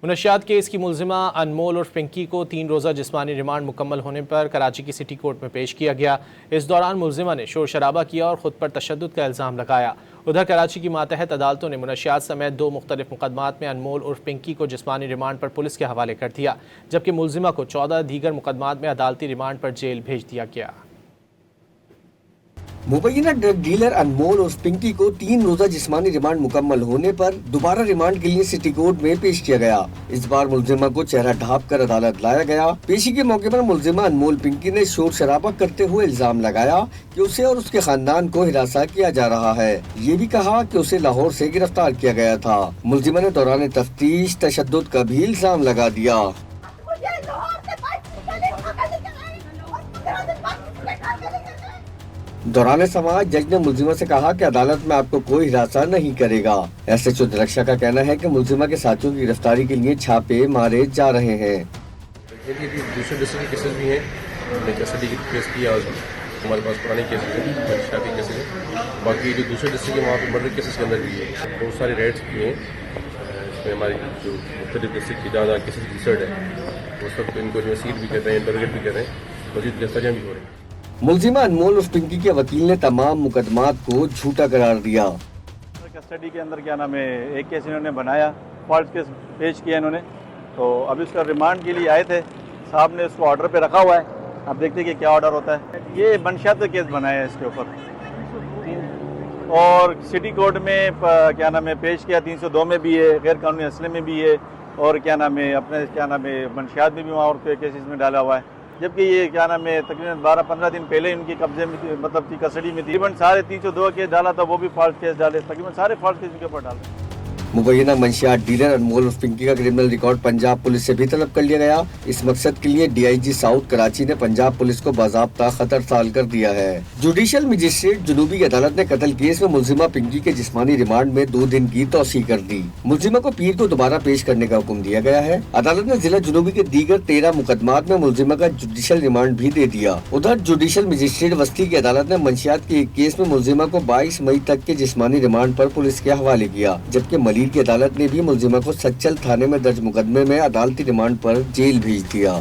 मुनशियात case की मुलजिमा अनमोल और पिंकी को 3 रोज़ा जिस्मानी रिमांड मुकम्मल होने पर कराची की सिटी कोर्ट में पेश किया गया। इस दौरान मुलजिमा ने शोर शराबा किया और खुद पर तशद्दुद का इल्ज़ाम लगाया। उधर कराची की मातहत अदालतों ने मुनशियात समेत 2 मुख्तलिफ मुकदमात में अनमोल और पिंकी को जिस्मानी रिमांड पर पुलिस के हवाले कर दिया, जबकि मुलजिमा को 14 दीगर मुकदमात में अदालती रिमांड पर जेल भेज दिया गया। मुबैना ड्रग डीलर अनमोल और पिंकी को 3 रोजा जिस्मानी रिमांड मुकम्मल होने पर दोबारा रिमांड के लिए सिटी कोर्ट में पेश किया गया। इस बार मुलजिमा को चेहरा ढाँप कर अदालत लाया गया। पेशी के मौके पर मुलजिमा अनमोल पिंकी ने शोर शराबा करते हुए इल्जाम लगाया कि उसे और उसके खानदान को हिरासा किया जा रहा है। ये भी कहा कि उसे लाहौर से गिरफ्तार किया गया था। मुलजिमा ने दौरान तफ्तीश तशद्दुद का भी इल्जाम लगा दिया। दौरान समाज जज ने मुलजिमा से कहा कि अदालत में आपको कोई हिरासा नहीं करेगा। SHO दिलरक्षा का कहना है कि मुलजिमा के साथियों की गिरफ्तारी के लिए छापे मारे जा रहे हैं। दूसरे डिस्ट्रिक्ट के केसेस भी हैं, हमने कस्टडी की केस किया और हमारे पास पुराने केसेस हैं, शादी केसेस हैं। बाकी जो दूसरे डिस्ट्रिक्ट के वहाँ पर मर्डर केसेस के अंदर भी है, बहुत सारे रेड्स किए हैं। इसमें हमारी जो मुख्तलिफ डिस्ट्रिक्ट की ज़्यादा केसेस रिसर्च है, वो सब इनको इन्वेस्टिगेट भी कर रहे हैं, इंटरोगेट भी कर रहे हैं, मज़ीद गिरफ्तारियाँ भी हो रही हैं। मुलजिमा अनमोल और पिंकी के वकील ने तमाम मुकदमात को झूठा करार दिया। कस्टडी के अंदर क्या नाम है, एक केस इन्होंने बनाया, फॉल्स केस पेश किया इन्होंने, तो अभी उसका रिमांड के लिए आए थे। साहब ने उसको ऑर्डर पे रखा हुआ है, अब देखते हैं कि क्या ऑर्डर होता है। ये मंशियात का केस बनाया है इसके ऊपर और सिटी कोर्ट में क्या नाम है पेश किया। 302 में भी है, गैर कानूनी असले में भी है और क्या नाम है अपने क्या नाम है मंशियात में भी वहाँ और केसेस में डाला हुआ है। जबकि ये क्या नाम है तकरीबन 12-15 दिन पहले उनके कब्जे में थी, मतलब की कस्टडी में थी। तकरीबन सारे 302 केस डाला था, वो भी फॉल्स केस डाले, तकरीबन सारे फॉल्स केस उनके ऊपर डाले। मुबैना मंशियात डीलर अनमोल और पिंकी का क्रिमिनल रिकॉर्ड पंजाब पुलिस से भी तलब कर लिया गया। इस मकसद के लिए DIG साउथ कराची ने पंजाब पुलिस को बाज़ाब्ता खतर साल कर दिया है। जुडिशल मजिस्ट्रेट जुनूबी की अदालत ने कत्ल केस में मुलजिमा पिंकी के जिस्मानी रिमांड में 2 दिन की तौसीह कर दी। मुलजिमा को पीर को दोबारा पेश करने का हुक्म दिया गया है। अदालत ने जिला जुनूबी के दीगर 13 मुकदमात में मुलजिमा का जुडिशल रिमांड भी दे दिया। उधर जुडिशल मजिस्ट्रेट वस्ती की अदालत ने मंशियात के एक केस में मुलजिमा को 22 मई तक के जिस्मानी रिमांड पर पुलिस के हवाले किया, जबकि मलीर की अदालत ने भी मुलजिमा को सच्चल थाने में दर्ज मुकदमे में अदालती रिमांड पर जेल भेज दिया।